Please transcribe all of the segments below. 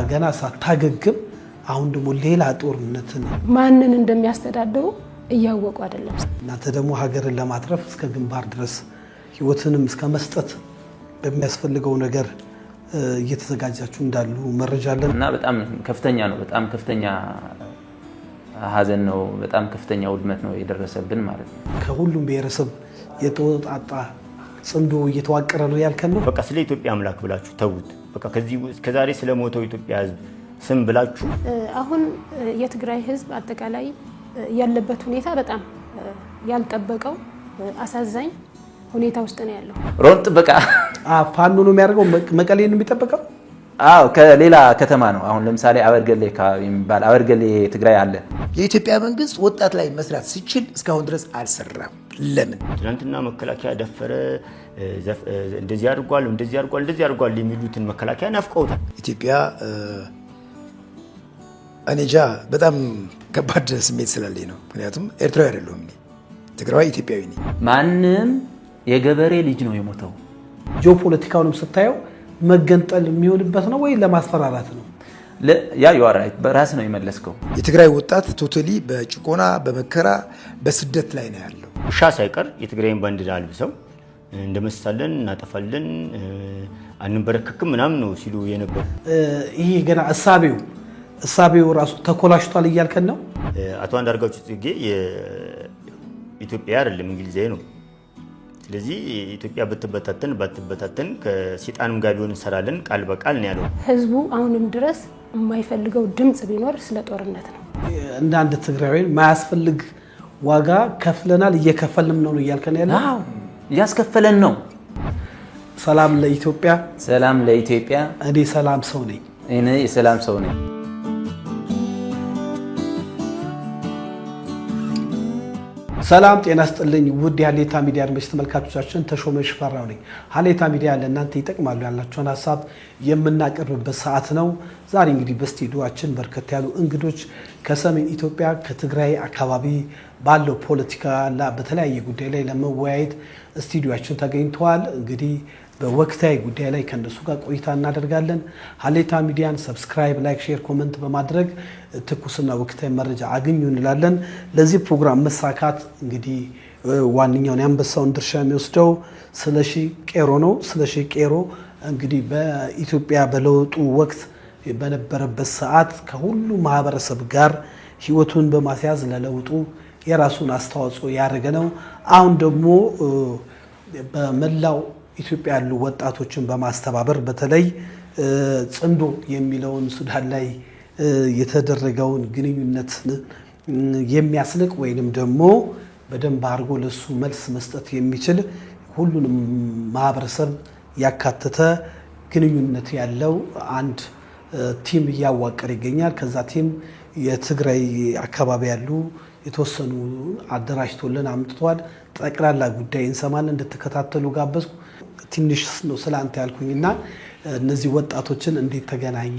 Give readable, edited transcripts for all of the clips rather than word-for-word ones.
ገና ሳታገግም አሁን ደግሞ ሌላ ጦርነት ማንን እንደሚያስተዳድሩ እያወቁ አይደለም። እናንተ ደግሞ ሀገርን ለማትረፍ እስከ ግንባር ድረስ ህይወትንም እስከ መስጠት በሚያስፈልገው ነገር እየተዘጋጃችሁ እንዳሉ መረጃ አለን እና በጣም ከፍተኛ ነው። በጣም ከፍተኛ ሀዘን ነው። በጣም ከፍተኛ ውድመት ነው የደረሰብን ማለት ነው። ከሁሉም ብሔረሰብ የተወጣጣ ጽንዶ እየተዋቀረ ነው ያልከን ነው። በቃ ስለ ኢትዮጵያ አምላክ ብላችሁ ተውት። በቃ ከዚህ እስከዛሬ ስለሞተው ኢትዮጵያ ህዝብ ስም ብላችሁ አሁን የትግራይ ህዝብ አጠቃላይ ያለበት ሁኔታ በጣም ያልጠበቀው አሳዛኝ ሁኔታ ውስጥ ነው ያለው። ሮንጥ በቃ ፋኖ ነው የሚያደርገው መቀሌ ነው የሚጠበቀው። አዎ ከሌላ ከተማ ነው። አሁን ለምሳሌ አበርገሌ የሚባል አበርገሌ ትግራይ አለ። የኢትዮጵያ መንግስት ወጣት ላይ መስራት ሲችል እስካሁን ድረስ አልሰራም። ለምን? ትናንትና መከላከያ ደፈረ፣ እንደዚህ አድርጓል የሚሉትን መከላከያ ናፍቀውታል። ኢትዮጵያ እኔጃ በጣም ከባድ ስሜት ስላለኝ ነው። ምክንያቱም ኤርትራዊ አይደለሁም እኔ ትግራዋይ ኢትዮጵያዊ ነኝ። ማንም የገበሬ ልጅ ነው የሞተው። ጂኦፖለቲካውንም ስታየው መገንጠል የሚሆንበት ነው ወይ ለማስፈራራት ነው? ያ ይዋራይት በራስ ነው የመለስከው። የትግራይ ወጣት ቶታሊ በጭቆና በመከራ በስደት ላይ ነው ያለው። ውሻ ሳይቀር የትግራይን ባንዲራ አልብሰው እንደመሳለን እናጠፋለን አንበረከክም ምናምን ነው ሲሉ የነበር። ይሄ ገና እሳቤው ራሱ ተኮላሽቷል እያልከን ነው። አቶ አንዳርጋቸው ጽጌ የኢትዮጵያ አይደለም እንግሊዛዊ ነው። ስለዚህ ኢትዮጵያ ባትበታተን ከሰይጣንም ጋር ቢሆን እንሰራለን ቃል በቃል ነው ያለው። ህዝቡ አሁንም ድረስ የማይፈልገው ድምጽ ቢኖር ስለ ጦርነት ነው። እንደ አንድ ትግራዊ ማያስፈልግ ዋጋ ከፍለናል እየከፈልንም ነው እያልከን ያለው። አዎ እያስከፈለን ነው። ሰላም ለኢትዮጵያ፣ ሰላም ለኢትዮጵያ። እኔ ሰላም ሰው ነኝ። እኔ የሰላም ሰው ነኝ። ሰላም ጤና ስጥልኝ ውድ የሀሌታ ሚዲያ አድማጭ ተመልካቾቻችን፣ ተሾመ ሽፈራው ነኝ። ሀሌታ ሚዲያ ለእናንተ ይጠቅማሉ ያላችሁን ሀሳብ የምናቀርብበት ሰዓት ነው። ዛሬ እንግዲህ በስቱዲዮአችን በርከት ያሉ እንግዶች ከሰሜን ኢትዮጵያ ከትግራይ አካባቢ ባለው ፖለቲካና በተለያየ ጉዳይ ላይ ለመወያየት ስቱዲዮአችን ተገኝተዋል። እንግዲህ በወቅታዊ ጉዳይ ላይ ከነሱ ጋር ቆይታ እናደርጋለን። ሀሌታ ሚዲያን ሰብስክራይብ፣ ላይክ፣ ሼር፣ ኮመንት በማድረግ ትኩስና ወቅታዊ መረጃ አግኙ እንላለን። ለዚህ ፕሮግራም መሳካት እንግዲህ ዋነኛውን የአንበሳውን ድርሻ የሚወስደው ስለሺ ቄሮ ነው። ስለሺ ቄሮ እንግዲህ በኢትዮጵያ በለውጡ ወቅት በነበረበት ሰዓት ከሁሉ ማህበረሰብ ጋር ህይወቱን በማስያዝ ለለውጡ የራሱን አስተዋጽኦ ያደረገ ነው። አሁን ደግሞ በመላው ኢትዮጵያ ያሉ ወጣቶችን በማስተባበር በተለይ ጽንዶ የሚለውን ሱዳን ላይ የተደረገውን ግንኙነት የሚያስንቅ ወይንም ደግሞ በደንብ አድርጎ ለሱ መልስ መስጠት የሚችል ሁሉንም ማህበረሰብ ያካተተ ግንኙነት ያለው አንድ ቲም እያዋቀረ ይገኛል። ከዛ ቲም የትግራይ አካባቢ ያሉ የተወሰኑ አደራጅቶልን አምጥቷል። ጠቅላላ ጉዳይ እንሰማለን። እንድትከታተሉ ጋበዝኩ። ትንሽ ነው ስላንተ ያልኩኝና እነዚህ ወጣቶችን እንዴት ተገናኘ?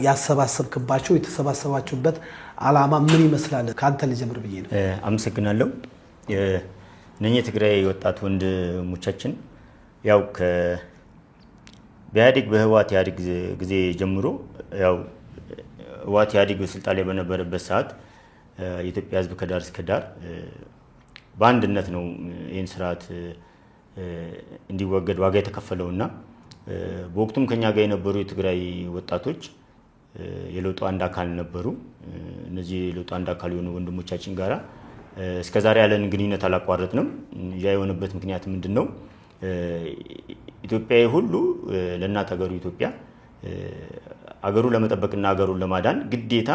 ያሰባሰብክባቸው የተሰባሰባችሁበት ዓላማ ምን ይመስላል? ከአንተ ልጀምር ብዬ ነው። አመሰግናለሁ። እነኚህ የትግራይ ወጣት ወንድሞቻችን ያው በኢህአዴግ በህወሓት ኢህአዴግ ጊዜ ጀምሮ ያው ህወሓት ኢህአዴግ በስልጣን ላይ በነበረበት ሰዓት የኢትዮጵያ ህዝብ ከዳር እስከ ዳር በአንድነት ነው ይህን ስርዓት እንዲወገድ ዋጋ የተከፈለውና በወቅቱም ከኛ ጋር የነበሩ የትግራይ ወጣቶች የለውጡ አንድ አካል ነበሩ። እነዚህ የለውጡ አንድ አካል የሆኑ ወንድሞቻችን ጋራ እስከዛሬ ያለን ግንኙነት አላቋረጥንም። ያ የሆነበት ምክንያት ምንድነው? ኢትዮጵያዊ ሁሉ ለእናት ሀገሩ ኢትዮጵያ አገሩ ለመጠበቅና አገሩን ለማዳን ግዴታ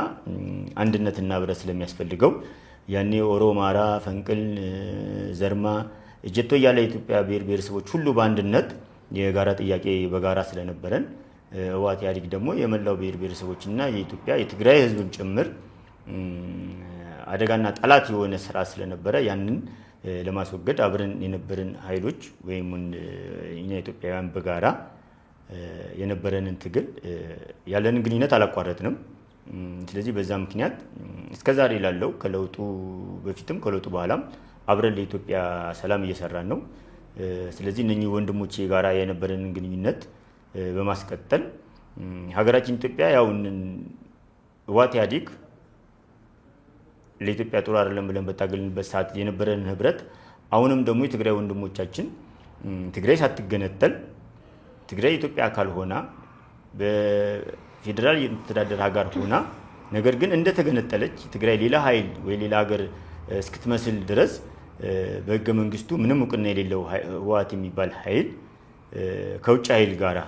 አንድነትና ህብረት ስለሚያስፈልገው ያኔ ኦሮማራ፣ ፈንቅል፣ ዘርማ፣ እጀቶ ያለ የኢትዮጵያ ብሔር ብሔረሰቦች ሁሉ በአንድነት የጋራ ጥያቄ በጋራ ስለነበረን ህወሓት ኢህአዴግ ደግሞ የመላው ብሔር ብሔረሰቦችና የኢትዮጵያ የትግራይ ህዝብን ጭምር አደጋና ጠላት የሆነ ስራ ስለነበረ ያንን ለማስወገድ አብረን የነበረን ኃይሎች ወይም እኛ ኢትዮጵያውያን በጋራ የነበረንን ትግል ያለንን ግንኙነት አላቋረጥንም። ስለዚህ በዛ ምክንያት እስከዛሬ ላለው ከለውጡ በፊትም ከለውጡ በኋላም አብረን ለኢትዮጵያ ሰላም እየሰራን ነው። ስለዚህ እነኚህ ወንድሞቼ ጋራ የነበረንን ግንኙነት በማስቀጠል ሀገራችን ኢትዮጵያ ያው ህወሓት ኢህአዴግ ለኢትዮጵያ ጥሩ አይደለም ብለን በታገልንበት ሰዓት የነበረን ህብረት አሁንም ደግሞ የትግራይ ወንድሞቻችን ትግራይ ሳትገነጠል ትግራይ የኢትዮጵያ አካል ሆና በፌዴራል የምትተዳደር ሀገር ሆና ነገር ግን እንደተገነጠለች ትግራይ ሌላ ኃይል ወይ ሌላ ሀገር እስክትመስል ድረስ በህገ መንግስቱ ምንም እውቅና የሌለው ህወሓት የሚባል ኃይል ከውጭ ኃይል ጋራ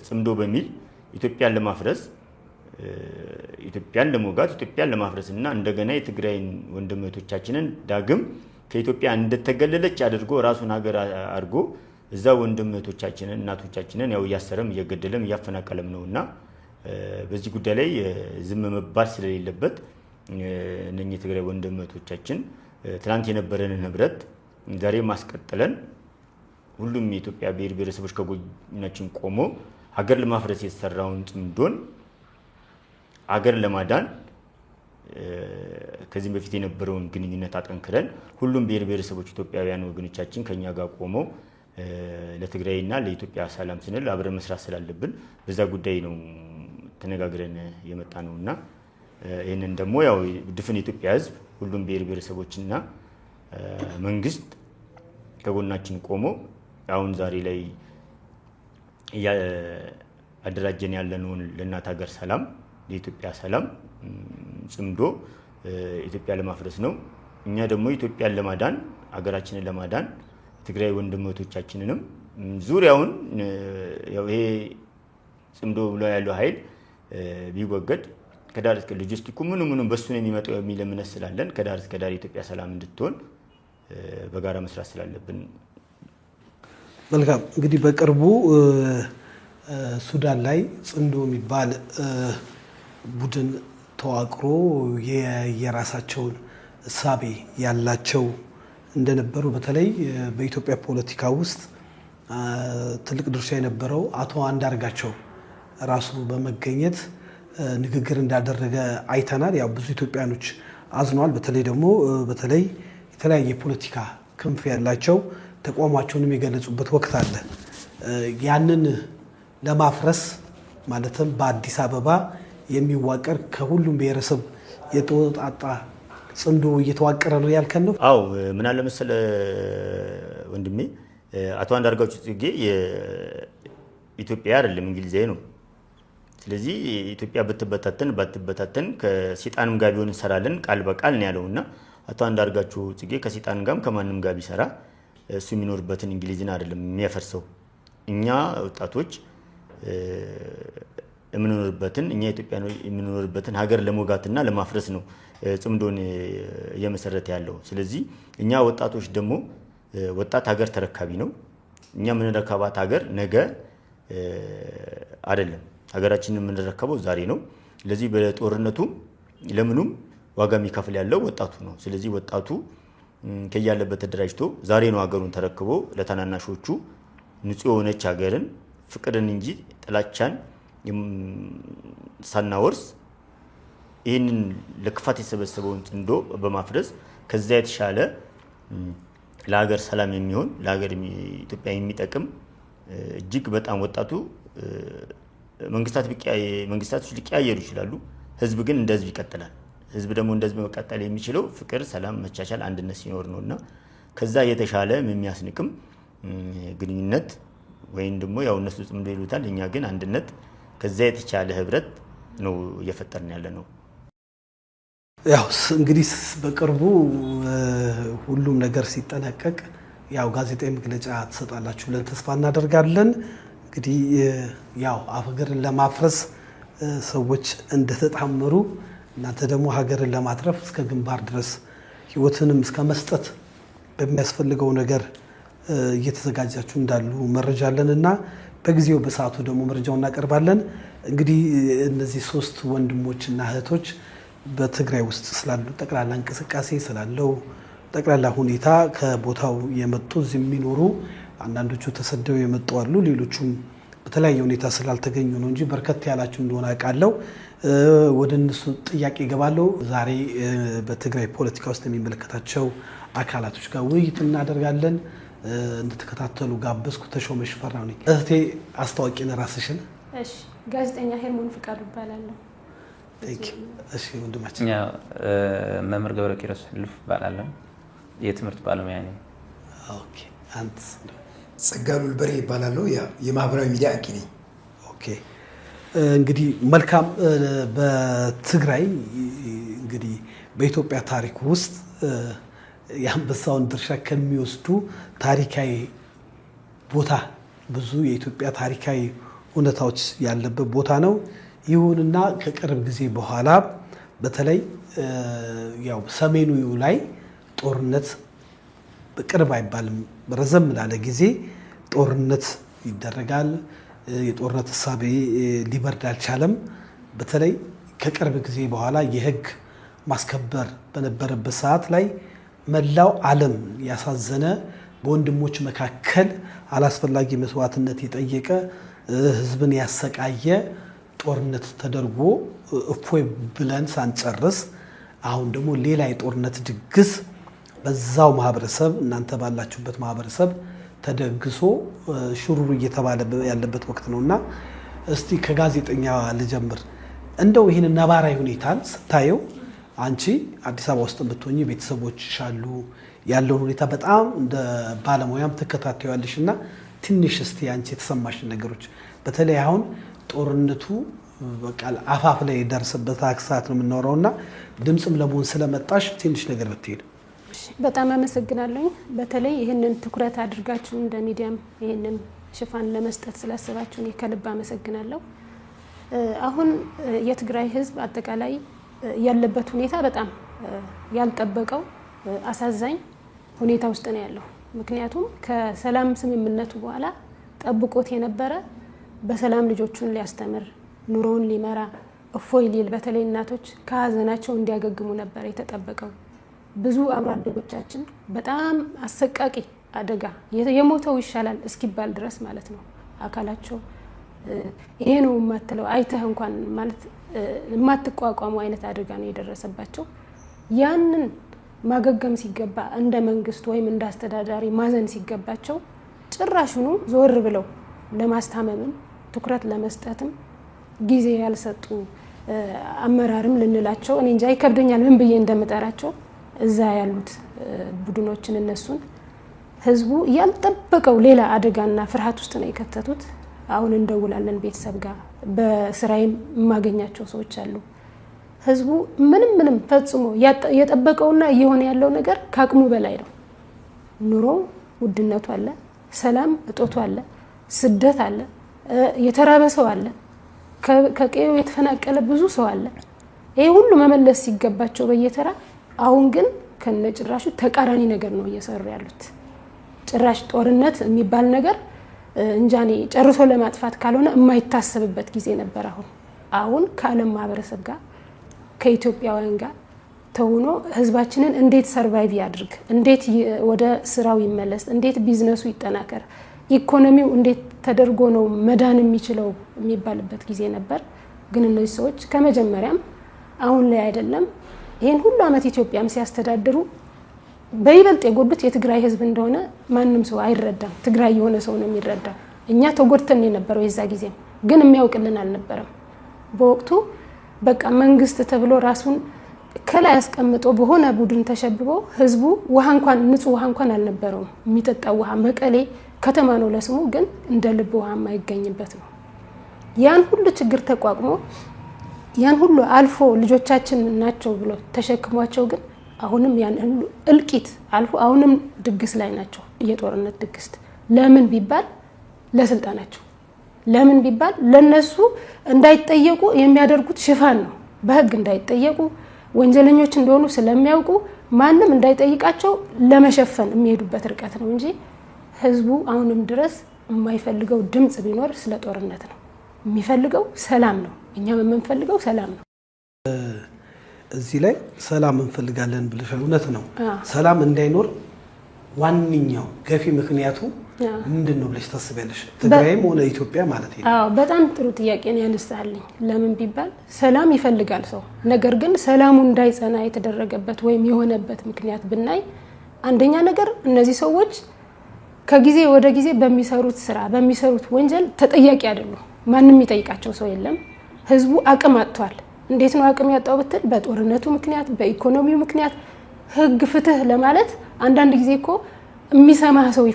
ጽምዶ በሚል ኢትዮጵያን ለማፍረስ ኢትዮጵያን ለመውጋት ኢትዮጵያን ለማፍረስ እና እንደገና የትግራይን ወንድሞቻችንን ዳግም ከኢትዮጵያ እንደተገለለች አድርጎ ራሱን ሀገር አድርጎ እዛ ወንድሞቻችንን እናቶቻችንን ያው እያሰረም እየገደለም እያፈናቀለም ነውና በዚህ ጉዳይ ላይ ዝም መባል ስለሌለበት እነኚህ የትግራይ ወንድሞቻችን ትናንት የነበረንን ህብረት ዛሬ ማስቀጠለን ሁሉም የኢትዮጵያ ብሔር ብሔረሰቦች ከጎናችን ቆሞ ሀገር ለማፍረስ የተሰራውን ጽምዶን ሀገር ለማዳን ከዚህም በፊት የነበረውን ግንኙነት አጠንክረን ሁሉም ብሔር ብሔረሰቦች ኢትዮጵያውያን ወገኖቻችን ከኛ ጋር ቆመው ለትግራይና ለኢትዮጵያ ሰላም ስንል አብረን መስራት ስላለብን በዛ ጉዳይ ነው ተነጋግረን የመጣ ነውና ይሄንን ደግሞ ያው ድፍን የኢትዮጵያ ህዝብ ሁሉም ብሔር ብሔረሰቦችና መንግስት ከጎናችን ቆሞ አሁን ዛሬ ላይ አደራጀን ያለነውን ለእናት ሀገር ሰላም ለኢትዮጵያ ሰላም ጽምዶ ኢትዮጵያ ለማፍረስ ነው። እኛ ደግሞ ኢትዮጵያን ለማዳን ሀገራችንን ለማዳን ትግራይ ወንድሞቻችንንም ዙሪያውን ያው ይሄ ጽምዶ ብሎ ያለው ኃይል ቢወገድ ከዳር እስከ ሎጂስቲኩ ምኑም በሱ ነው የሚመጣው የሚል እምነት ስላለን ከዳር እስከ ዳር ኢትዮጵያ ሰላም እንድትሆን በጋራ መስራት ስላለብን። መልካም እንግዲህ በቅርቡ ሱዳን ላይ ጽምዶ የሚባል ቡድን ተዋቅሮ የራሳቸውን እሳቤ ያላቸው እንደነበሩ በተለይ በኢትዮጵያ ፖለቲካ ውስጥ ትልቅ ድርሻ የነበረው አቶ አንዳርጋቸው ራሱ በመገኘት ንግግር እንዳደረገ አይተናል። ያው ብዙ ኢትዮጵያኖች አዝነዋል። በተለይ ደግሞ የተለያየ የፖለቲካ ክንፍ ያላቸው ተቋማቸውንም የገለጹበት ወቅት አለ። ያንን ለማፍረስ ማለትም በአዲስ አበባ የሚዋቀር ከሁሉም ብሔረሰብ የተወጣጣ ጽምዶ እየተዋቀረ ነው ያልከን ነው? አዎ ምን አለ መሰለህ ወንድሜ፣ አቶ አንዳርጋቸው ጽጌ የኢትዮጵያ አይደለም እንግሊዛዊ ነው። ስለዚህ ኢትዮጵያ ባትበታተን ከሰይጣንም ጋር ቢሆን እንሰራለን ቃል በቃል ነው ያለውና አቶ አንዳርጋቸው ጽጌ ከሰይጣን ጋርም ከማንም ጋር ቢሰራ እሱ የሚኖርበትን እንግሊዝን አይደለም የሚያፈርሰው። እኛ ወጣቶች እኛ ኢትዮጵያ የምንኖርበትን ሀገር ለመውጋትና ለማፍረስ ነው ጽምዶን እየመሰረተ ያለው። ስለዚህ እኛ ወጣቶች ደግሞ ወጣት ሀገር ተረካቢ ነው። እኛ የምንረከባት ሀገር ነገ አይደለም፣ ሀገራችንን የምንረከበው ዛሬ ነው። ስለዚህ በጦርነቱ ለምኑም ዋጋ የሚከፍል ያለው ወጣቱ ነው። ስለዚህ ወጣቱ ከያለበት ተደራጅቶ ዛሬ ነው ሀገሩን ተረክቦ ለታናናሾቹ ንጹህ የሆነች ሀገርን ፍቅርን እንጂ ጥላቻን ሳናወርስ ይህንን ለክፋት የሰበሰበውን ጽምዶ በማፍረስ ከዛ የተሻለ ለሀገር ሰላም የሚሆን ለሀገር ኢትዮጵያ የሚጠቅም እጅግ በጣም ወጣቱ መንግስታቶች ሊቀያየሩ ይችላሉ። ህዝብ ግን እንደ ህዝብ ይቀጥላል። ህዝብ ደግሞ እንደ ህዝብ መቀጠል የሚችለው ፍቅር፣ ሰላም፣ መቻቻል፣ አንድነት ሲኖር ነውና ከዛ የተሻለ የሚያስንቅም ግንኙነት ወይም ደግሞ ያው እነሱ ጽምዶ ይሉታል፣ እኛ ግን አንድነት፣ ከዛ የተሻለ ህብረት ነው እየፈጠርን ያለ ነው። ያው እንግዲህ በቅርቡ ሁሉም ነገር ሲጠናቀቅ ያው ጋዜጣዊ መግለጫ ትሰጣላችሁ ብለን ተስፋ እናደርጋለን። እንግዲህ ያው ሀገርን ለማፍረስ ሰዎች እንደተጣመሩ እናንተ ደግሞ ሀገርን ለማትረፍ እስከ ግንባር ድረስ ህይወትንም እስከ መስጠት በሚያስፈልገው ነገር እየተዘጋጃችሁ እንዳሉ መረጃ አለን እና በጊዜው በሰዓቱ ደግሞ መረጃውን እናቀርባለን። እንግዲህ እነዚህ ሶስት ወንድሞችና እህቶች በትግራይ ውስጥ ስላሉ ጠቅላላ እንቅስቃሴ ስላለው ጠቅላላ ሁኔታ ከቦታው የመጡ እዚህ የሚኖሩ አንዳንዶቹ ተሰደው የመጡ አሉ። ሌሎቹም በተለያየ ሁኔታ ስላልተገኙ ነው እንጂ በርከት ያላችሁ እንደሆነ አውቃለሁ። ወደ እነሱ ጥያቄ እገባለሁ። ዛሬ በትግራይ ፖለቲካ ውስጥ የሚመለከታቸው አካላቶች ጋር ውይይት እናደርጋለን። እንድትከታተሉ ጋበዝኩ። ተሾመ ሽፈራው ነኝ። እህቴ አስታዋቂን ራስሽን። እሺ፣ ጋዜጠኛ ሄርሞን ፍቃዱ እባላለሁ። እሺ ወንድማችን መምህር ገብረ ኪሮስ ልፍ እባላለሁ። የትምህርት ባለሙያ ነኝ። ኦኬ አንተ ጸጋሉል በሬ እባላለሁ። የማህበራዊ ሚዲያ አንቂ ነኝ። ኦኬ እንግዲህ መልካም። በትግራይ እንግዲህ በኢትዮጵያ ታሪክ ውስጥ የአንበሳውን ድርሻ ከሚወስዱ ታሪካዊ ቦታ ብዙ የኢትዮጵያ ታሪካዊ እውነታዎች ያለበት ቦታ ነው። ይሁንና ከቅርብ ጊዜ በኋላ በተለይ ያው ሰሜኑ ላይ ጦርነት በቅርብ አይባልም ረዘም ላለ ጊዜ ጦርነት ይደረጋል። የጦርነት ሀሳብ ሊበርድ አልቻለም። በተለይ ከቅርብ ጊዜ በኋላ የህግ ማስከበር በነበረበት ሰዓት ላይ መላው ዓለም ያሳዘነ በወንድሞች መካከል አላስፈላጊ መስዋዕትነት የጠየቀ ህዝብን ያሰቃየ ጦርነት ተደርጎ እፎይ ብለን ሳንጨርስ አሁን ደግሞ ሌላ የጦርነት ድግስ በዛው ማህበረሰብ እናንተ ባላችሁበት ማህበረሰብ ተደግሶ ሽሩሩ እየተባለ ያለበት ወቅት ነውና እስቲ ከጋዜጠኛ ልጀምር። እንደው ይህን ነባራዊ ሁኔታን ስታየው አንቺ አዲስ አበባ ውስጥ ብትሆኚ ቤተሰቦችሽ አሉ ያለውን ሁኔታ በጣም እንደ ባለሙያም ተከታታያለሽና ትንሽ እስቲ አንቺ የተሰማሽን ነገሮች በተለይ አሁን ጦርነቱ በቃ አፋፍ ላይ የደረሰበት ሰዓት ነው የምናወራውና ድምጽም ለመሆን ስለመጣሽ ትንሽ ነገር ብትሄድ። በጣም አመሰግናለሁ። በተለይ ይህንን ትኩረት አድርጋችሁ እንደ ሚዲያም ይህንን ሽፋን ለመስጠት ስላሰባችሁ ከልብ አመሰግናለሁ። አሁን የትግራይ ህዝብ አጠቃላይ ያለበት ሁኔታ በጣም ያልጠበቀው አሳዛኝ ሁኔታ ውስጥ ነው ያለው። ምክንያቱም ከሰላም ስምምነቱ በኋላ ጠብቆት የነበረ በሰላም ልጆቹን ሊያስተምር ኑሮውን ሊመራ እፎይ ሊል በተለይ እናቶች ከሀዘናቸው እንዲያገግሙ ነበር የተጠበቀው። ብዙ አብሮ አደጎቻችን በጣም አሰቃቂ አደጋ የሞተው ይሻላል እስኪባል ድረስ ማለት ነው አካላቸው ይሄ ነው የማትለው አይተህ እንኳን ማለት የማትቋቋመው አይነት አደጋ ነው የደረሰባቸው። ያንን ማገገም ሲገባ እንደ መንግስት ወይም እንደ አስተዳዳሪ ማዘን ሲገባቸው ጭራሹኑ ዞር ብለው ለማስታመምም ትኩረት ለመስጠትም ጊዜ ያልሰጡ አመራርም ልንላቸው እኔ እንጃ ይከብደኛል ምን ብዬ እንደምጠራቸው እዛ ያሉት ቡድኖችን እነሱን ህዝቡ ያልጠበቀው ሌላ አደጋና ፍርሃት ውስጥ ነው የከተቱት። አሁን እንደውላለን ቤተሰብ ጋር በስራዬም የማገኛቸው ሰዎች አሉ። ህዝቡ ምንም ፈጽሞ የጠበቀውና እየሆነ ያለው ነገር ከአቅሙ በላይ ነው። ኑሮ ውድነቱ አለ፣ ሰላም እጦቱ አለ፣ ስደት አለ፣ የተራበ ሰው አለ፣ ከቀዩ የተፈናቀለ ብዙ ሰው አለ። ይሄ ሁሉ መመለስ ሲገባቸው በየተራ አሁን ግን ከነጭራሹ ተቃራኒ ነገር ነው እየሰሩ ያሉት። ጭራሽ ጦርነት የሚባል ነገር እንጃኔ ጨርሶ ለማጥፋት ካልሆነ የማይታሰብበት ጊዜ ነበር። አሁን ከዓለም ማህበረሰብ ጋር ከኢትዮጵያውያን ጋር ተውኖ ህዝባችንን እንዴት ሰርቫይቭ ያድርግ፣ እንዴት ወደ ስራው ይመለስ፣ እንዴት ቢዝነሱ ይጠናከር፣ ኢኮኖሚው እንዴት ተደርጎ ነው መዳን የሚችለው የሚባልበት ጊዜ ነበር። ግን እነዚህ ሰዎች ከመጀመሪያም አሁን ላይ አይደለም ይሄን ሁሉ አመት ኢትዮጵያም ሲያስተዳድሩ በይበልጥ የጎዱት የትግራይ ህዝብ እንደሆነ ማንም ሰው አይረዳም። ትግራይ የሆነ ሰው ነው የሚረዳው። እኛ ተጎድተን የነበረው የዛ ጊዜ ግን የሚያውቅልን አልነበረም። በወቅቱ በቃ መንግስት ተብሎ ራሱን ከላይ አስቀምጦ በሆነ ቡድን ተሸብቦ ህዝቡ ውሃ እንኳን ንጹህ ውሃ እንኳን አልነበረውም። የሚጠጣው ውሃ መቀሌ ከተማ ነው ለስሙ፣ ግን እንደ ልብ ውሃ የማይገኝበት ነው። ያን ሁሉ ችግር ተቋቁሞ ያን ሁሉ አልፎ ልጆቻችን ናቸው ብሎ ተሸክሟቸው ግን አሁንም ያን ሁሉ እልቂት አልፎ አሁንም ድግስ ላይ ናቸው። የጦርነት ድግስ ለምን ቢባል ለስልጣናቸው፣ ለምን ቢባል ለነሱ እንዳይጠየቁ የሚያደርጉት ሽፋን ነው። በህግ እንዳይጠየቁ ወንጀለኞች እንደሆኑ ስለሚያውቁ ማንም እንዳይጠይቃቸው ለመሸፈን የሚሄዱበት ርቀት ነው እንጂ ህዝቡ አሁንም ድረስ የማይፈልገው ድምጽ ቢኖር ስለ ጦርነት ነው። የሚፈልገው ሰላም ነው። እኛም የምንፈልገው ሰላም ነው። እዚህ ላይ ሰላም እንፈልጋለን ብለሻል። እውነት ነው። ሰላም እንዳይኖር ዋነኛው ገፊ ምክንያቱ ምንድን ነው ብለሽ ታስቢያለሽ? ትግራይም ሆነ ኢትዮጵያ ማለት ነው። አዎ በጣም ጥሩ ጥያቄ ነው ያነሳልኝ። ለምን ቢባል ሰላም ይፈልጋል ሰው። ነገር ግን ሰላሙ እንዳይጸና የተደረገበት ወይም የሆነበት ምክንያት ብናይ አንደኛ ነገር እነዚህ ሰዎች ከጊዜ ወደ ጊዜ በሚሰሩት ስራ በሚሰሩት ወንጀል ተጠያቂ አይደሉም። ማንም ይጠይቃቸው ሰው የለም። ህዝቡ አቅም አጥቷል። እንዴት ነው አቅም ያጣው ብትል በጦርነቱ ምክንያት፣ በኢኮኖሚው ምክንያት ህግ ፍትህ ለማለት አንዳንድ ጊዜ እኮ የሚሰማ ሰው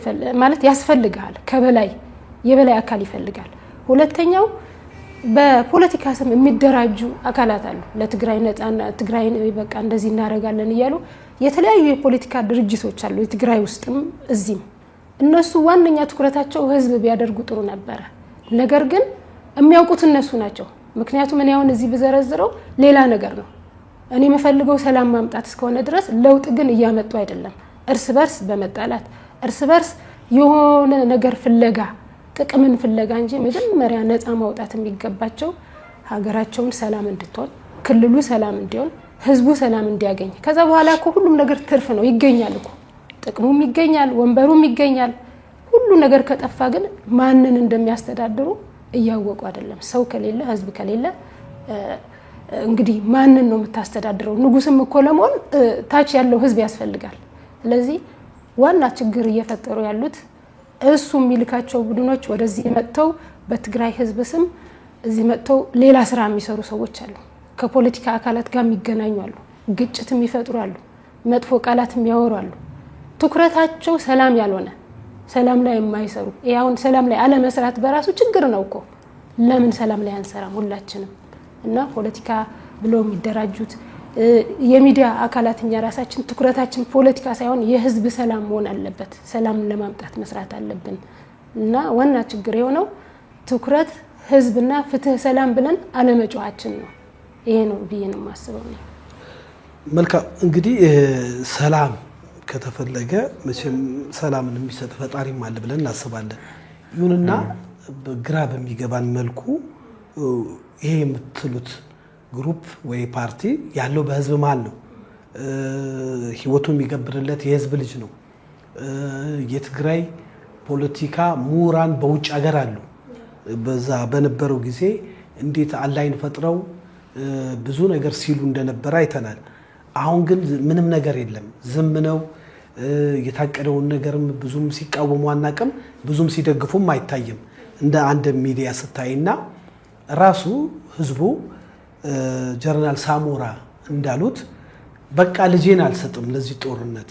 ማለት ያስፈልጋል። ከበላይ የበላይ አካል ይፈልጋል። ሁለተኛው በፖለቲካ ስም የሚደራጁ አካላት አሉ። ለትግራይ ነፃና ትግራይ በቃ እንደዚህ እናደርጋለን እያሉ የተለያዩ የፖለቲካ ድርጅቶች አሉ የትግራይ ውስጥም እዚህም። እነሱ ዋነኛ ትኩረታቸው ህዝብ ቢያደርጉ ጥሩ ነበረ። ነገር ግን የሚያውቁት እነሱ ናቸው። ምክንያቱም እኔ አሁን እዚህ ብዘረዝረው ሌላ ነገር ነው። እኔ የምፈልገው ሰላም ማምጣት እስከሆነ ድረስ ለውጥ ግን እያመጡ አይደለም። እርስ በርስ በመጣላት እርስ በርስ የሆነ ነገር ፍለጋ ጥቅምን ፍለጋ እንጂ መጀመሪያ ነፃ ማውጣት የሚገባቸው ሀገራቸውን ሰላም እንድትሆን፣ ክልሉ ሰላም እንዲሆን፣ ህዝቡ ሰላም እንዲያገኝ። ከዛ በኋላ እኮ ሁሉም ነገር ትርፍ ነው ይገኛል እኮ ጥቅሙም ይገኛል፣ ወንበሩም ይገኛል። ሁሉ ነገር ከጠፋ ግን ማንን እንደሚያስተዳድሩ እያወቁ አይደለም። ሰው ከሌለ ህዝብ ከሌለ እንግዲህ ማንን ነው የምታስተዳድረው? ንጉስም እኮ ለመሆን ታች ያለው ህዝብ ያስፈልጋል። ስለዚህ ዋና ችግር እየፈጠሩ ያሉት እሱ የሚልካቸው ቡድኖች ወደዚህ መጥተው በትግራይ ህዝብ ስም እዚህ መጥተው ሌላ ስራ የሚሰሩ ሰዎች አሉ። ከፖለቲካ አካላት ጋር የሚገናኙ አሉ፣ ግጭት የሚፈጥሩ አሉ፣ መጥፎ ቃላት የሚያወሩ አሉ። ትኩረታቸው ሰላም ያልሆነ ሰላም ላይ የማይሰሩ ያውን ሰላም ላይ አለመስራት በራሱ ችግር ነው እኮ። ለምን ሰላም ላይ አንሰራም ሁላችንም? እና ፖለቲካ ብለው የሚደራጁት የሚዲያ አካላት እኛ ራሳችን ትኩረታችን ፖለቲካ ሳይሆን የህዝብ ሰላም መሆን አለበት። ሰላምን ለማምጣት መስራት አለብን። እና ዋና ችግር የሆነው ትኩረት ህዝብና ፍትህ ሰላም ብለን አለመጫዋችን ነው። ይሄ ነው ብዬ ነው የማስበው። መልካም እንግዲህ ሰላም ከተፈለገ መቼም ሰላምን የሚሰጥ ፈጣሪም አለ ብለን እናስባለን። ይሁንና ግራ በሚገባን መልኩ ይሄ የምትሉት ግሩፕ ወይ ፓርቲ ያለው በህዝብ መሀል ነው። ህይወቱ የሚገብርለት የህዝብ ልጅ ነው። የትግራይ ፖለቲካ ምሁራን በውጭ ሀገር አሉ። በዛ በነበረው ጊዜ እንዴት አላይን ፈጥረው ብዙ ነገር ሲሉ እንደነበረ አይተናል። አሁን ግን ምንም ነገር የለም፣ ዝም ነው። የታቀደውን ነገርም ብዙም ሲቃወሙ አናቅም፣ ብዙም ሲደግፉም አይታይም። እንደ አንድ ሚዲያ ስታይና ራሱ ህዝቡ ጀነራል ሳሞራ እንዳሉት በቃ ልጄን አልሰጥም ለዚህ ጦርነት።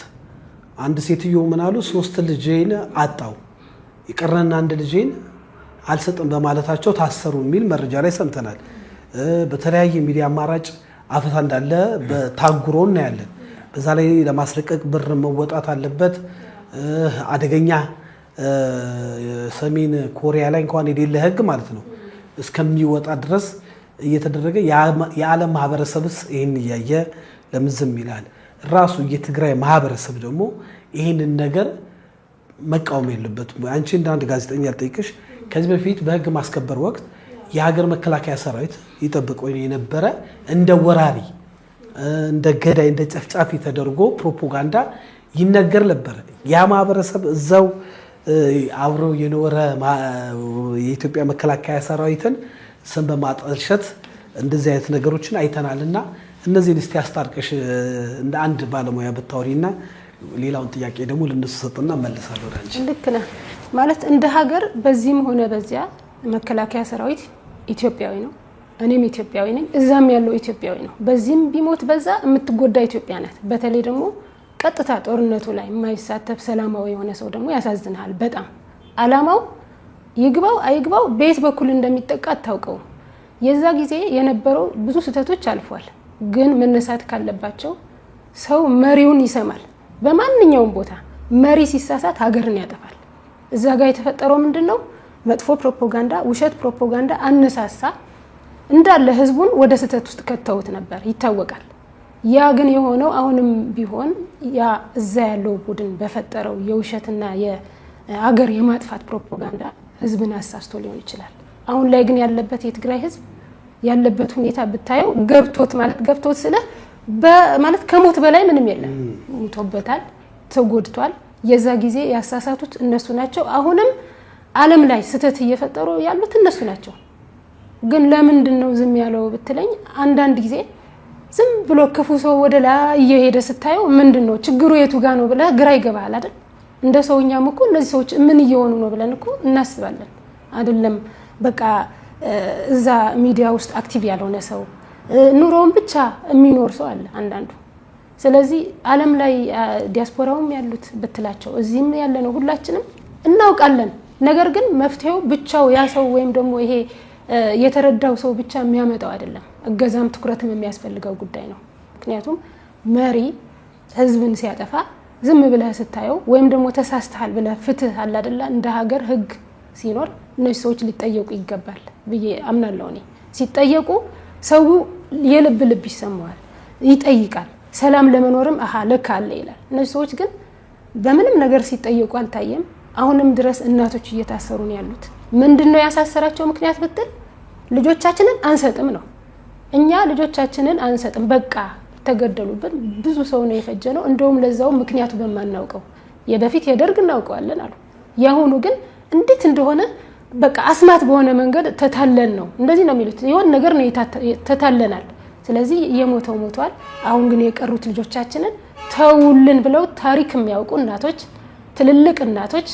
አንድ ሴትዮ ምን አሉ? 3 ልጄን አጣው የቀረና አንድ ልጄን አልሰጥም በማለታቸው ታሰሩ የሚል መረጃ ላይ ሰምተናል። በተለያየ ሚዲያ አማራጭ አፈታ እንዳለ በታጉሮ እናያለን። በዛ ላይ ለማስለቀቅ ብር መወጣት አለበት። አደገኛ ሰሜን ኮሪያ ላይ እንኳን የሌለ ህግ ማለት ነው እስከሚወጣ ድረስ እየተደረገ የዓለም ማህበረሰብስ ይህን እያየ ለምን ዝም ይላል? ራሱ የትግራይ ማህበረሰብ ደግሞ ይህንን ነገር መቃወም የለበትም? አንቺ እንደ አንድ ጋዜጠኛ ልጠይቅሽ፣ ከዚህ በፊት በህግ ማስከበር ወቅት የሀገር መከላከያ ሰራዊት ይጠብቀው የነበረ እንደ ወራሪ፣ እንደ ገዳይ፣ እንደ ጨፍጫፊ ተደርጎ ፕሮፓጋንዳ ይነገር ነበር። ያ ማህበረሰብ እዛው አብረው የኖረ የኢትዮጵያ መከላከያ ሰራዊትን ስም በማጠልሸት እንደዚህ አይነት ነገሮችን አይተናልና እነዚህን እስቲ አስታርቀሽ እንደ አንድ ባለሙያ ብታወሪና ሌላውን ጥያቄ ደግሞ ልነሱ ሰጥና መልሳለሁ ወደ አንቺ። ልክ ነህ ማለት እንደ ሀገር በዚህም ሆነ በዚያ መከላከያ ሰራዊት ኢትዮጵያዊ ነው። እኔም ኢትዮጵያዊ ነኝ፣ እዛም ያለው ኢትዮጵያዊ ነው። በዚህም ቢሞት በዛ የምትጎዳ ኢትዮጵያ ናት። በተለይ ደግሞ ቀጥታ ጦርነቱ ላይ የማይሳተፍ ሰላማዊ የሆነ ሰው ደግሞ ያሳዝናል በጣም። አላማው ይግባው አይግባው በየት በኩል እንደሚጠቃ አታውቀው። የዛ ጊዜ የነበረው ብዙ ስህተቶች አልፏል። ግን መነሳት ካለባቸው ሰው መሪውን ይሰማል። በማንኛውም ቦታ መሪ ሲሳሳት ሀገርን ያጠፋል። እዛ ጋር የተፈጠረው ምንድነው? መጥፎ ፕሮፓጋንዳ፣ ውሸት ፕሮፓጋንዳ አነሳሳ እንዳለ ህዝቡን ወደ ስህተት ውስጥ ከተውት ነበር ይታወቃል። ያ ግን የሆነው አሁንም ቢሆን ያ እዛ ያለው ቡድን በፈጠረው የውሸትና የአገር የማጥፋት ፕሮፓጋንዳ ህዝብን አሳስቶ ሊሆን ይችላል። አሁን ላይ ግን ያለበት የትግራይ ህዝብ ያለበት ሁኔታ ብታየው ገብቶት ስለ ማለት ከሞት በላይ ምንም የለም። ሞቶበታል፣ ተጎድቷል። የዛ ጊዜ ያሳሳቱት እነሱ ናቸው። አሁንም ዓለም ላይ ስህተት እየፈጠሩ ያሉት እነሱ ናቸው። ግን ለምንድን ነው ዝም ያለው ብትለኝ አንዳንድ ጊዜ ዝም ብሎ ክፉ ሰው ወደ ላይ እየሄደ ስታየው ምንድነው ችግሩ የቱ ጋር ነው ብለህ ግራ ይገባል አይደል? እንደ ሰውኛም እኮ እነዚህ ሰዎች ምን እየሆኑ ነው ብለን እኮ እናስባለን አይደለም? በቃ እዛ ሚዲያ ውስጥ አክቲቭ ያልሆነ ሰው ኑሮውን ብቻ የሚኖር ሰው አለ አንዳንዱ። ስለዚህ ዓለም ላይ ዲያስፖራውም ያሉት ብትላቸው እዚህም ያለ ነው ሁላችንም እናውቃለን። ነገር ግን መፍትሄው ብቻው ያ ሰው ወይም ደግሞ ይሄ የተረዳው ሰው ብቻ የሚያመጣው አይደለም። እገዛም ትኩረትም የሚያስፈልገው ጉዳይ ነው። ምክንያቱም መሪ ህዝብን ሲያጠፋ ዝም ብለህ ስታየው ወይም ደግሞ ተሳስተሃል ብለህ ፍትህ አለ አይደለ እንደ ሀገር ህግ ሲኖር እነዚህ ሰዎች ሊጠየቁ ይገባል ብዬ አምናለሁ። እኔ ሲጠየቁ ሰው የልብ ልብ ይሰማዋል፣ ይጠይቃል። ሰላም ለመኖርም አሃ ለካ አለ ይላል። እነዚህ ሰዎች ግን በምንም ነገር ሲጠየቁ አልታየም። አሁንም ድረስ እናቶች እየታሰሩ ነው ያሉት። ምንድነው ያሳሰራቸው ምክንያት ብትል ልጆቻችንን አንሰጥም ነው። እኛ ልጆቻችንን አንሰጥም በቃ ተገደሉብን። ብዙ ሰው ነው የፈጀነው። እንደውም ለዛው ምክንያቱ በማናውቀው የበፊት የደርግ እናውቀዋለን አሉ። ያሁኑ ግን እንዴት እንደሆነ በቃ አስማት በሆነ መንገድ ተታለን ነው። እንደዚህ ነው የሚሉት። የሆነ ነገር ነው ተታለናል። ስለዚህ የሞተው ሞቷል። አሁን ግን የቀሩት ልጆቻችንን ተውልን ብለው ታሪክ የሚያውቁ እናቶች፣ ትልልቅ እናቶች፣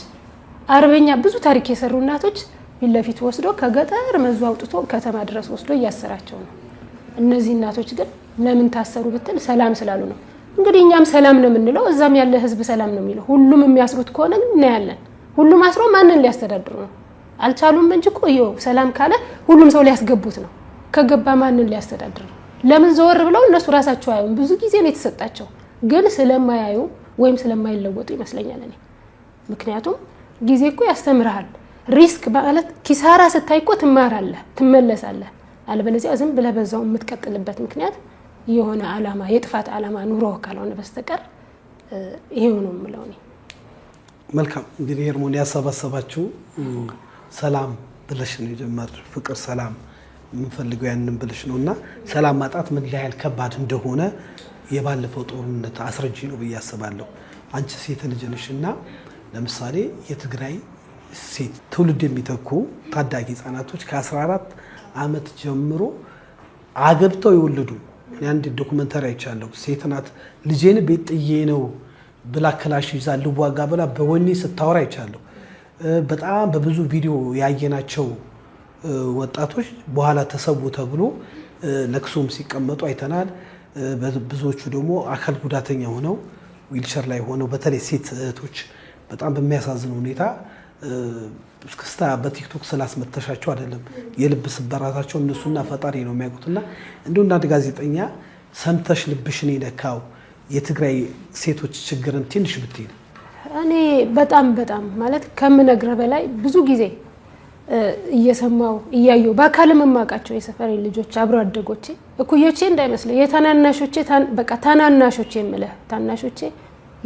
አርበኛ ብዙ ታሪክ የሰሩ እናቶች ፊት ለፊት ወስዶ ከገጠር መዙ አውጥቶ ከተማ ድረስ ወስዶ እያሰራቸው ነው። እነዚህ እናቶች ግን ለምን ታሰሩ ብትል ሰላም ስላሉ ነው። እንግዲህ እኛም ሰላም ነው የምንለው፣ እዛም ያለ ህዝብ ሰላም ነው የሚለው። ሁሉም የሚያስሩት ከሆነ ግን እናያለን። ሁሉም አስሮ ማንን ሊያስተዳድሩ ነው? አልቻሉም እንጂ እኮ ይኸው ሰላም ካለ ሁሉም ሰው ሊያስገቡት ነው። ከገባ ማንን ሊያስተዳድር ነው? ለምን ዘወር ብለው እነሱ ራሳቸው አያዩም? ብዙ ጊዜ ነው የተሰጣቸው፣ ግን ስለማያዩ ወይም ስለማይለወጡ ይመስለኛል እኔ። ምክንያቱም ጊዜ እኮ ያስተምርሃል። ሪስክ ማለት ኪሳራ ስታይ እኮ ትማራለህ፣ ትመለሳለህ። አለበለዚያ ዝም ብለህ በዛው የምትቀጥልበት ምክንያት የሆነ አላማ የጥፋት አላማ ኑሮ ካልሆነ በስተቀር ይሄው ነው የምለው እኔ። መልካም እንግዲህ ሄርሞን ያሰባሰባችሁ ሰላም ብለሽ ነው የጀመር ፍቅር ሰላም የምንፈልገው ያንን ብለሽ ነው እና ሰላም ማጣት ምን ያህል ከባድ እንደሆነ የባለፈው ጦርነት አስረጂ ነው ብዬ አስባለሁ። አንቺ ሴት ልጅ ነሽ እና ለምሳሌ የትግራይ ሴት ትውልድ የሚተኩ ታዳጊ ህጻናቶች ከ14 ዓመት ጀምሮ አገብተው የወለዱ አንድ ዶክመንተሪ አይቻለሁ። ሴት ናት ልጄን ቤት ጥዬ ነው ብላ ክላሽ ይዛ ልዋጋ ብላ በወኔ ስታወራ አይቻለሁ። በጣም በብዙ ቪዲዮ ያየናቸው ወጣቶች በኋላ ተሰቡ ተብሎ ለቅሶም ሲቀመጡ አይተናል። ብዙዎቹ ደግሞ አካል ጉዳተኛ ሆነው ዊልቸር ላይ ሆነው በተለይ ሴት እህቶች በጣም በሚያሳዝን ሁኔታ እስክስታ በቲክቶክ ስላስመተሻቸው አይደለም የልብ ስበራታቸው እነሱና ፈጣሪ ነው የሚያውቁትና እንደው እንዳንድ ጋዜጠኛ ሰምተሽ ልብሽን የነካው የትግራይ ሴቶች ችግርን ትንሽ ብትይል። እኔ በጣም ማለት ከምነግረ በላይ ብዙ ጊዜ እየሰማው እያየው በአካልም የማውቃቸው የሰፈሬ ልጆች አብሮ አደጎቼ እኩዮቼ እንዳይመስለ የተናናሾቼ በቃ ታናናሾቼ የምልህ ታናሾቼ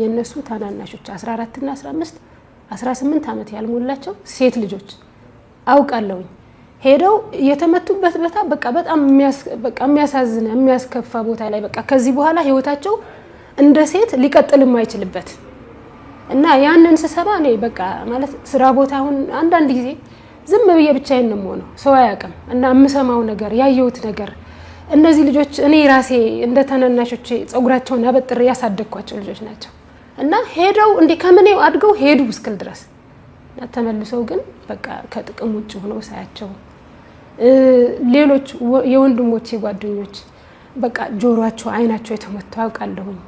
የነሱ ታናናሾች 14 እና 15 18 ዓመት ያልሞላቸው ሴት ልጆች አውቃለሁኝ ሄደው የተመቱበት ቦታ በቃ በጣም የሚያሳዝን የሚያስከፋ ቦታ ላይ በቃ ከዚህ በኋላ ህይወታቸው እንደ ሴት ሊቀጥል የማይችልበት እና ያንን ስሰማ እኔ በቃ ማለት ስራ ቦታ አሁን አንዳንድ ጊዜ ዝም ብዬ ብቻዬን ነው የምሆነው፣ ሰው አያውቅም እና የምሰማው ነገር ያየሁት ነገር እነዚህ ልጆች እኔ ራሴ እንደ ታናናሾቼ ጸጉራቸውን አበጥሬ ያሳደግኳቸው ልጆች ናቸው እና ሄደው እንደ ከመኔው አድገው ሄዱ እስክል ድረስ ተመልሰው ግን በቃ ከጥቅም ውጭ ሆነው ሳያቸው ሌሎች የወንድሞቼ ጓደኞች በቃ ጆሮአቸው አይናቸው የተመቱ አውቃለሁኝ።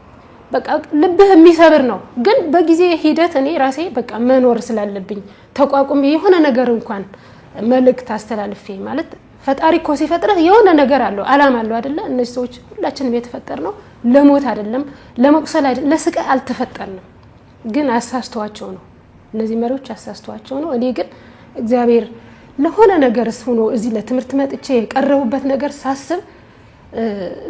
በቃ ልብህ የሚሰብር ነው። ግን በጊዜ ሂደት እኔ ራሴ በቃ መኖር ስላለብኝ ተቋቁሜ የሆነ ነገር እንኳን መልእክት አስተላልፌ ማለት ፈጣሪ እኮ ሲፈጥረህ የሆነ ነገር አለው አላማ አለው አይደለ? እነዚህ ሰዎች ሁላችንም የተፈጠርነው ለሞት አይደለም፣ ለመቁሰል አይደለም፣ ለስቃይ አልተፈጠርንም። ግን አሳስተዋቸው ነው እነዚህ መሪዎች አሳስተዋቸው ነው። እኔ ግን እግዚአብሔር ለሆነ ነገርስ ሆኖ እዚህ ለትምህርት መጥቼ የቀረቡበት ነገር ሳስብ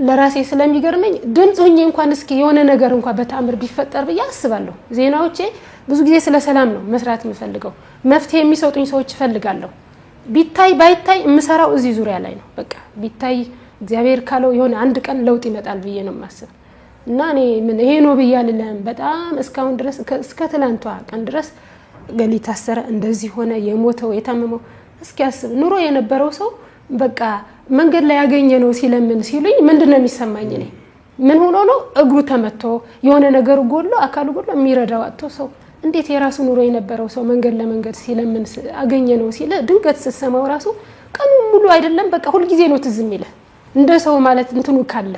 ለራሴ ስለሚገርመኝ ድምጽ ሆኜ እንኳን እስኪ የሆነ ነገር እንኳን በተአምር ቢፈጠር ብዬ አስባለሁ። ዜናዎቼ ብዙ ጊዜ ስለ ሰላም ነው መስራት የምፈልገው። መፍትሄ የሚሰጡኝ ሰዎች እፈልጋለሁ። ቢታይ ባይታይ የምሰራው እዚህ ዙሪያ ላይ ነው። በቃ ቢታይ እግዚአብሔር ካለው የሆነ አንድ ቀን ለውጥ ይመጣል ብዬ ነው የማስብ እና እኔ ምን ይሄ ነው ብዬ አልልህም። በጣም እስካሁን ድረስ እስከ ትላንቷ ቀን ድረስ ገሊ ታሰረ፣ እንደዚህ ሆነ፣ የሞተው የታመመው እስኪ አስብ። ኑሮ የነበረው ሰው በቃ መንገድ ላይ ያገኘ ነው ሲለምን ሲሉኝ ምንድነው የሚሰማኝ? እኔ ምን ሆኖ ነው እግሩ ተመቶ የሆነ ነገር ጎሎ አካሉ ጎሎ የሚረዳው አጥቶ ሰው እንዴት የራሱ ኑሮ የነበረው ሰው መንገድ ለመንገድ ሲለምን አገኘ ነው ሲለ ድንገት ስትሰማው ራሱ ቀኑ ሙሉ አይደለም በቃ ሁሉ ጊዜ ነው ትዝ የሚልህ እንደ ሰው ማለት እንትኑ ካለ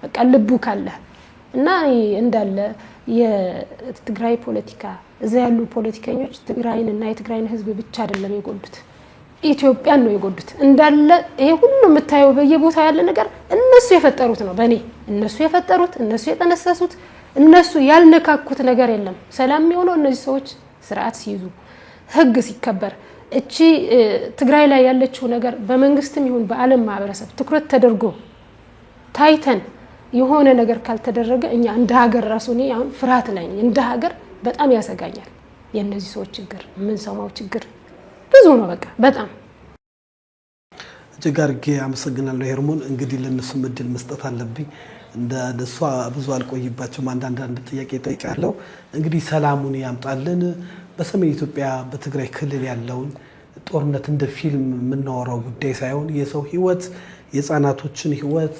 በቃ ልቡ ካለ እና እንዳለ የትግራይ ፖለቲካ እዛ ያሉ ፖለቲከኞች ትግራይን እና የትግራይን ህዝብ ብቻ አይደለም የጎዱት ኢትዮጵያን ነው የጎዱት እንዳለ ይሄ ሁሉ የምታየው በየቦታው ያለ ነገር እነሱ የፈጠሩት ነው በኔ እነሱ የፈጠሩት እነሱ የጠነሰሱት እነሱ ያልነካኩት ነገር የለም ሰላም የሚሆነው እነዚህ ሰዎች ስርዓት ሲይዙ ህግ ሲከበር እቺ ትግራይ ላይ ያለችው ነገር በመንግስትም ይሁን በአለም ማህበረሰብ ትኩረት ተደርጎ ታይተን የሆነ ነገር ካልተደረገ እኛ እንደ ሀገር ራሱ ነው አሁን ፍርሃት ላይ ነኝ እንደ ሀገር በጣም ያሰጋኛል የነዚህ ሰዎች ችግር ምን ሰማው ችግር ብዙ ነው በቃ በጣም እጅግ አድርጌ አመሰግናለሁ ሄርሞን እንግዲህ ለነሱ እድል መስጠት አለብኝ እንደ ደሷ ብዙ አልቆይባቸውም አንዳንድ ጥያቄ ጠይቃለሁ እንግዲህ ሰላሙን ያምጣልን በሰሜን ኢትዮጵያ በትግራይ ክልል ያለውን ጦርነት እንደ ፊልም የምናወራው ጉዳይ ሳይሆን የሰው ህይወት የህፃናቶችን ህይወት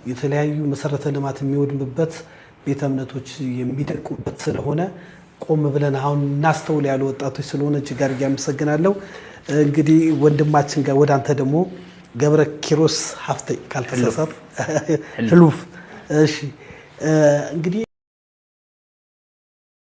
የተለያዩ መሰረተ ልማት የሚወድምበት ቤተ እምነቶች የሚደቁበት ስለሆነ ቆም ብለን አሁን እናስተውል ያሉ ወጣቶች ስለሆነ እጅግ አድርጌ አመሰግናለሁ እንግዲህ ወንድማችን ጋር ወደ አንተ ደግሞ ገብረ ኪሮስ ሀፍቴ ካልተሳሳት ህሉፍ እሺ እንግዲህ